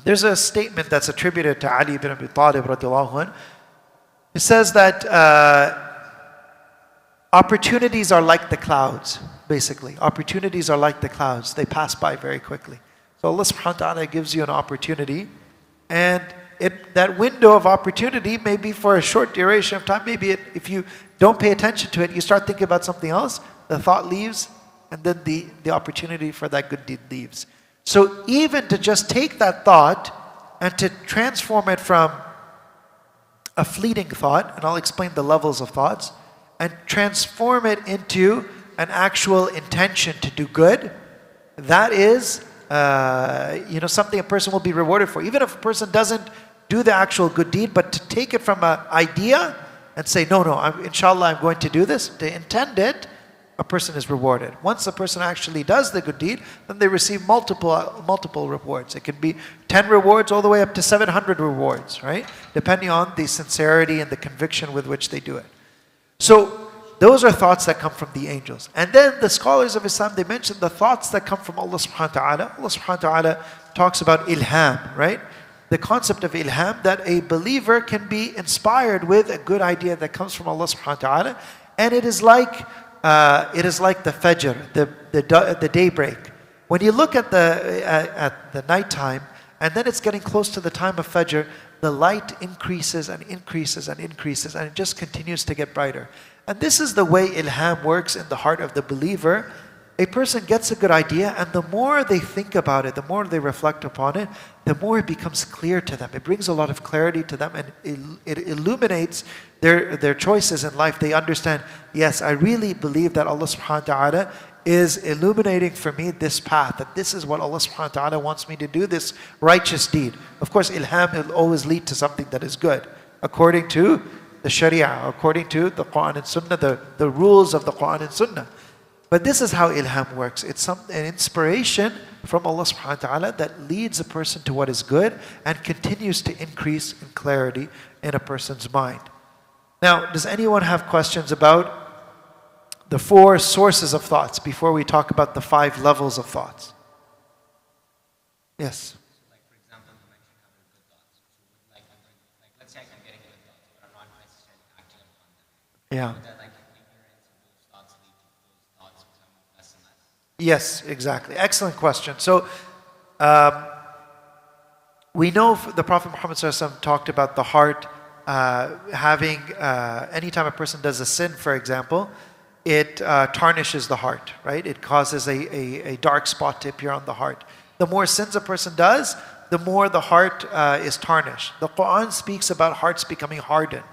There's a statement that's attributed to Ali ibn Abi Talib radiallahu anh. It says that opportunities are like the clouds, basically. Opportunities are like the clouds. They pass by very quickly. So Allah subhanahu wa ta'ala gives you an opportunity, and that window of opportunity may be for a short duration of time. Maybe if you don't pay attention to it, you start thinking about something else, the thought leaves, and then the opportunity for that good deed leaves. So even to just take that thought and to transform it from a fleeting thought, and I'll explain the levels of thoughts, and transform it into an actual intention to do good, that is something a person will be rewarded for. Even if a person doesn't do the actual good deed, but to take it from an idea and say, no, inshallah, I'm going to do this, to intend it, a person is rewarded. Once a person actually does the good deed, then they receive multiple rewards. It can be 10 rewards all the way up to 700 rewards, right? Depending on the sincerity and the conviction with which they do it. So those are thoughts that come from the angels. And then the scholars of Islam, they mention the thoughts that come from Allah subhanahu wa ta'ala. Allah subhanahu wa ta'ala talks about ilham, right? The concept of ilham, that a believer can be inspired with a good idea that comes from Allah subhanahu wa ta'ala. And it is like the fajr, the daybreak. When you look at the nighttime, and then it's getting close to the time of fajr, the light increases and increases and increases, and it just continues to get brighter. And this is the way ilham works in the heart of the believer. A person gets a good idea, and the more they think about it, the more they reflect upon it, the more it becomes clear to them. It brings a lot of clarity to them, and it illuminates their choices in life. They understand, yes, I really believe that Allah subhanahu wa ta'ala is illuminating for me this path, that this is what Allah subhanahu wa ta'ala wants me to do, this righteous deed. Of course, ilham will always lead to something that is good, according to the Sharia, according to the Quran and Sunnah, the rules of the Quran and Sunnah. But this is how ilham works. It's an inspiration from Allah subhanahu wa ta'ala that leads a person to what is good and continues to increase in clarity in a person's mind. Now, does anyone have questions about the 4 sources of thoughts before we talk about the 5 levels of thoughts? Yes? Like, for example, you mentioned a couple of good thoughts. So, like let's say I'm getting good thoughts, but I'm not necessarily acting upon them. Yeah. Would that, like, ignorance of those thoughts lead to those thoughts becoming less and less? Yes, exactly. Excellent question. So, we know the Prophet Muhammad ﷺ talked about the heart having, anytime a person does a sin, for example, it tarnishes the heart, right? It causes a dark spot to appear on the heart. The more sins a person does, the more the heart is tarnished. The Quran speaks about hearts becoming hardened.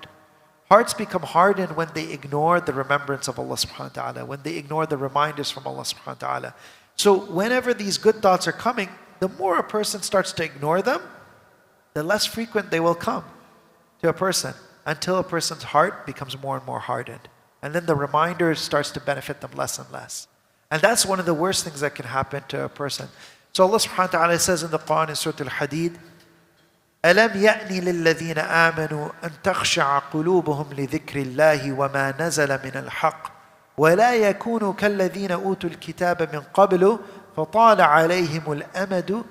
Hearts become hardened when they ignore the remembrance of Allah subhanahu wa ta'ala, when they ignore the reminders from Allah subhanahu wa ta'ala. So whenever these good thoughts are coming, the more a person starts to ignore them, the less frequent they will come to a person, until a person's heart becomes more and more hardened. And then the reminder starts to benefit them less and less. And that's one of the worst things that can happen to a person. So Allah subhanahu wa ta'ala says in the Quran in Surah Al-Hadid, أَلَمْ يَأْنِ لِلَّذِينَ آمَنُوا أَن تَخْشَعَ قُلُوبُهُمْ لِذِكْرِ اللَّهِ وَمَا نَزَلَ مِنَ الْحَقِّ وَلَا يَكُونُوا كَالَّذِينَ أُوتُوا الْكِتَابَ مِنْ قَبْلُ فَطَالَ عَلَيْهِمُ الْأَمَدُ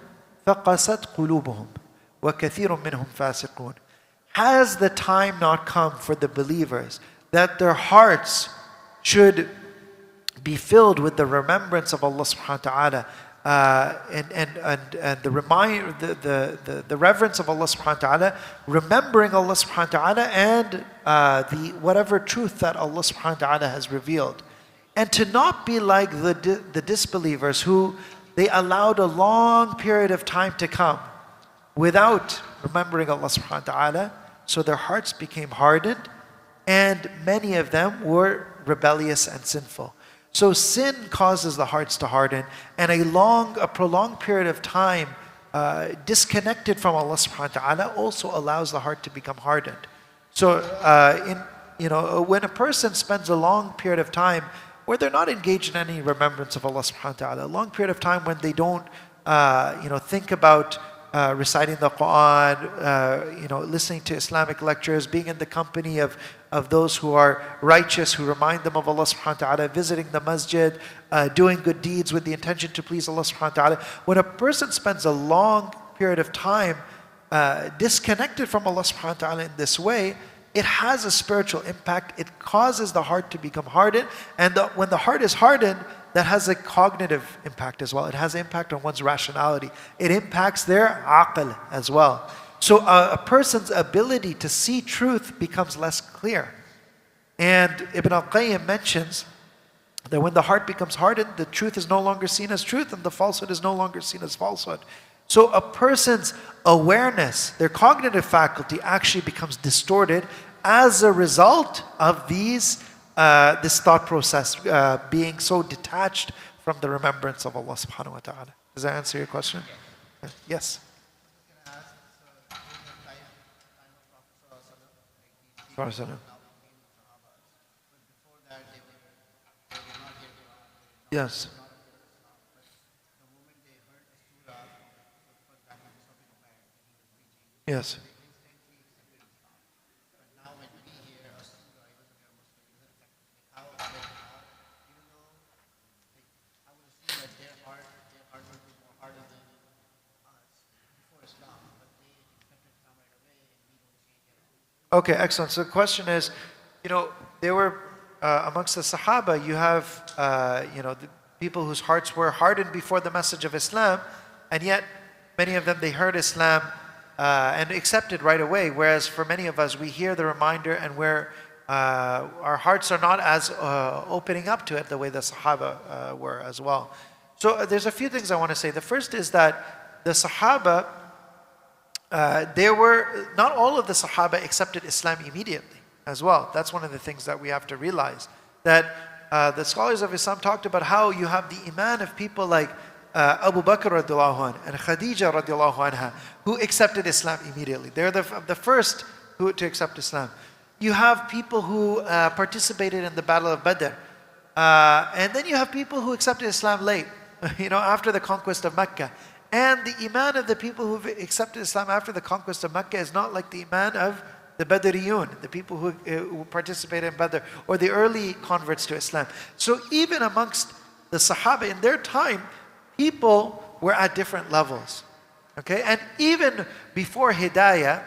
فَقَسَتْ قُلُوبُهُمْ وَكَثِيرٌ مِّنْهُمْ فَاسِقُونَ. Has the time not come for the believers that their hearts should be filled with the remembrance of Allah subhanahu wa ta'ala, and the reverence of Allah subhanahu wa ta'ala, remembering Allah subhanahu wa ta'ala, and the whatever truth that Allah subhanahu wa ta'ala has revealed. And to not be like the disbelievers who they allowed a long period of time to come without remembering Allah subhanahu wa ta'ala, so their hearts became hardened, and many of them were rebellious and sinful. So sin causes the hearts to harden, and a prolonged period of time disconnected from Allah subhanahu wa ta'ala also allows the heart to become hardened. So when a person spends a long period of time where they're not engaged in any remembrance of Allah subhanahu wa ta'ala, a long period of time when they don't, think about reciting the Quran, listening to Islamic lectures, being in the company of those who are righteous, who remind them of Allah subhanahu wa ta'ala, visiting the masjid, doing good deeds with the intention to please Allah subhanahu wa ta'ala. When a person spends a long period of time disconnected from Allah subhanahu wa ta'ala in this way, it has a spiritual impact. It causes the heart to become hardened. And when the heart is hardened, that has a cognitive impact as well. It has an impact on one's rationality. It impacts their aql as well. So a person's ability to see truth becomes less clear. And Ibn al-Qayyim mentions that when the heart becomes hardened, the truth is no longer seen as truth and the falsehood is no longer seen as falsehood. So a person's awareness, their cognitive faculty actually becomes distorted as a result of this thought process being so detached from the remembrance of Allah subhanahu wa ta'ala. Does that answer your question? Yes. Yes. Yes. Okay, excellent. So the question is, there were amongst the Sahaba, you have, the people whose hearts were hardened before the message of Islam, and yet many of them, they heard Islam and accepted right away. Whereas for many of us, we hear the reminder and where our hearts are not as opening up to it the way the Sahaba were as well. So there's a few things I want to say. The first is that the Sahaba, not all of the Sahaba accepted Islam immediately as well. That's one of the things that we have to realize. That the scholars of Islam talked about how you have the iman of people like Abu Bakr radiallahu anhu and Khadija radiallahu anha who accepted Islam immediately. They're the first to accept Islam. You have people who participated in the Battle of Badr. And then you have people who accepted Islam late, after the conquest of Mecca. And the iman of the people who accepted Islam after the conquest of Mecca is not like the iman of the Badriyun, the people who participated in Badr, or the early converts to Islam. So even amongst the Sahaba in their time, people were at different levels. Okay? And even before Hidayah,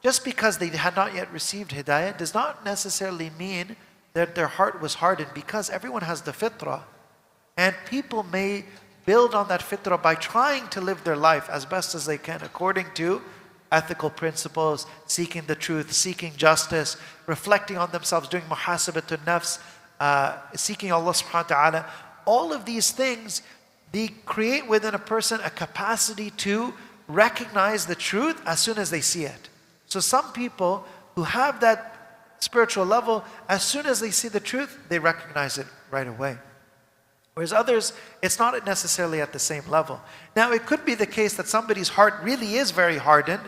just because they had not yet received Hidayah does not necessarily mean that their heart was hardened, because everyone has the fitrah. And people may build on that fitrah by trying to live their life as best as they can according to ethical principles, seeking the truth, seeking justice, reflecting on themselves, doing muhasabatun nafs, seeking Allah subhanahu wa ta'ala. All of these things, they create within a person a capacity to recognize the truth as soon as they see it. So some people who have that spiritual level, as soon as they see the truth, they recognize it right away. Whereas others, it's not necessarily at the same level. Now, it could be the case that somebody's heart really is very hardened,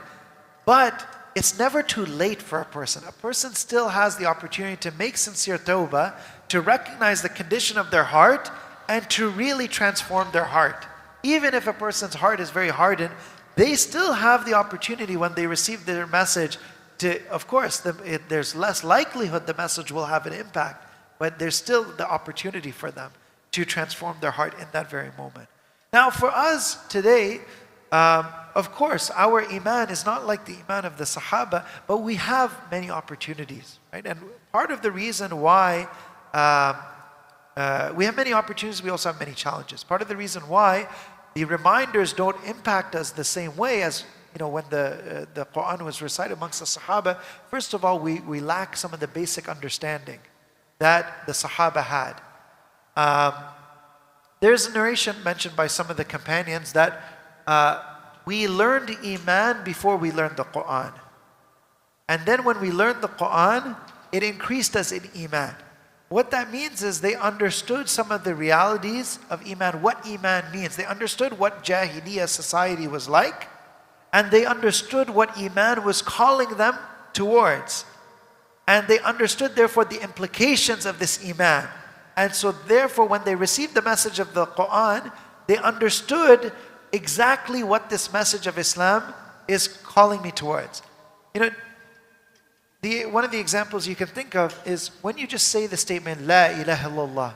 but it's never too late for a person. A person still has the opportunity to make sincere tawbah, to recognize the condition of their heart, and to really transform their heart. Even if a person's heart is very hardened, they still have the opportunity when they receive their message to, of course, there's less likelihood the message will have an impact, but there's still the opportunity for them to transform their heart in that very moment. Now for us today, of course, our iman is not like the iman of the Sahaba, but we have many opportunities, right? And part of the reason why we have many opportunities, we also have many challenges. Part of the reason why the reminders don't impact us the same way as when the Quran was recited amongst the Sahaba. First of all, we lack some of the basic understanding that the Sahaba had. There's a narration mentioned by some of the companions that we learned Iman before we learned the Quran. And then when we learned the Quran, it increased us in Iman. What that means is they understood some of the realities of Iman, what Iman means. They understood what Jahiliyyah society was like, and they understood what Iman was calling them towards. And they understood, therefore, the implications of this iman. And so, therefore, when they received the message of the Quran, they understood exactly what this message of Islam is calling me towards. You know, one of the examples you can think of is when you just say the statement, La ilaha illallah.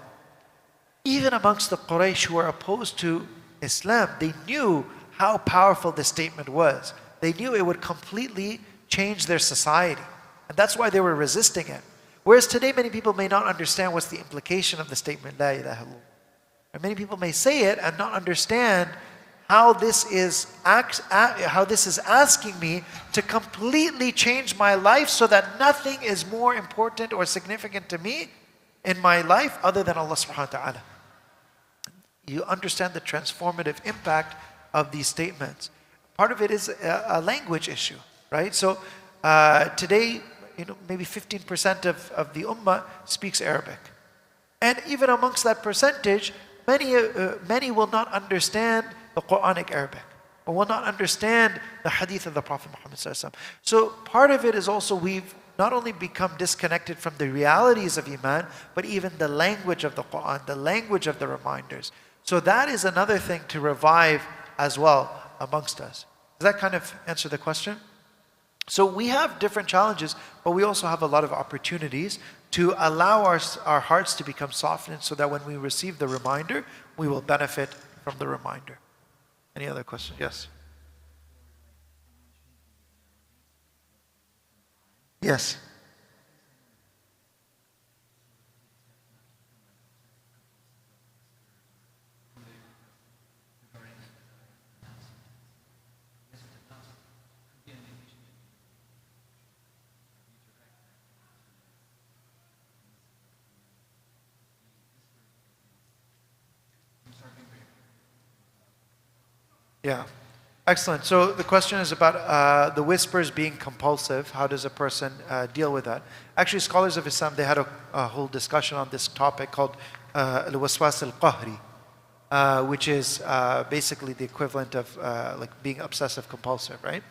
Even amongst the Quraysh who were opposed to Islam, they knew how powerful this statement was. They knew it would completely change their society. And that's why they were resisting it. Whereas today, many people may not understand what's the implication of the statement, La ilaha illallah. And many people may say it and not understand how this is asking me to completely change my life so that nothing is more important or significant to me in my life other than Allah subhanahu wa ta'ala. You understand the transformative impact of these statements. Part of it is a language issue, right? So today, maybe 15% of the ummah speaks Arabic. And even amongst that percentage, many will not understand the Quranic Arabic, or will not understand the hadith of the Prophet Muhammad sallallahu alaihi wasallam. So part of it is also we've not only become disconnected from the realities of Iman, but even the language of the Quran, the language of the reminders. So that is another thing to revive as well amongst us. Does that kind of answer the question? So we have different challenges, but we also have a lot of opportunities to allow our hearts to become softened so that when we receive the reminder, we will benefit from the reminder. Any other questions? Yes. Yes. Yeah, excellent. So the question is about the whispers being compulsive. How does a person deal with that? Actually, scholars of Islam, they had a whole discussion on this topic called al-waswas al-qahri, which is basically the equivalent of like being obsessive compulsive, right?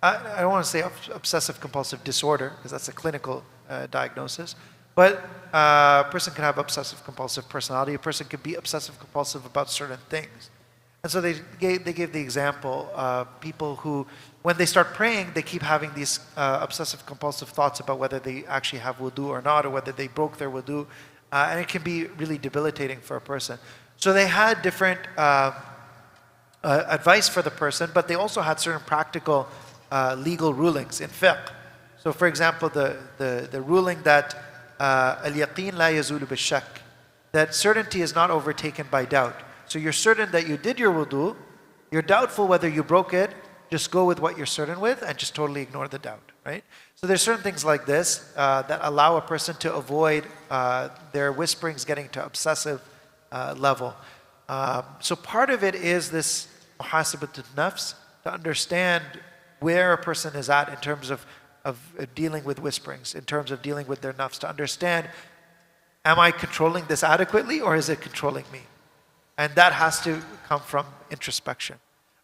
I don't want to say obsessive compulsive disorder because that's a clinical diagnosis. But a person can have obsessive compulsive personality. A person can be obsessive compulsive about certain things. And so they gave the example of people who, when they start praying, they keep having these obsessive compulsive thoughts about whether they actually have wudu or not, or whether they broke their wudu. And it can be really debilitating for a person. So they had different advice for the person, but they also had certain practical legal rulings in fiqh. So for example, the ruling that al-yaqeen la yazulu bil-shak, that certainty is not overtaken by doubt. So you're certain that you did your wudu, you're doubtful whether you broke it, just go with what you're certain with and just totally ignore the doubt, right? So there's certain things like this that allow a person to avoid their whisperings getting to obsessive level. So part of it is this muhasabat al-nafs, to understand where a person is at in terms of dealing with whisperings, in terms of dealing with their nafs, to understand, am I controlling this adequately or is it controlling me? And that has to come from introspection.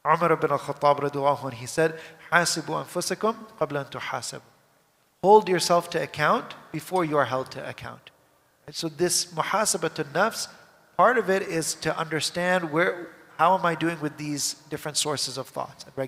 Umar ibn al-Khattab radhiyallahu anhu, he said, "Hasibu anfusakum qabla an tuhasabu." Hold yourself to account before you are held to account. And so this muhasabatun nafs, part of it is to understand how am I doing with these different sources of thoughts.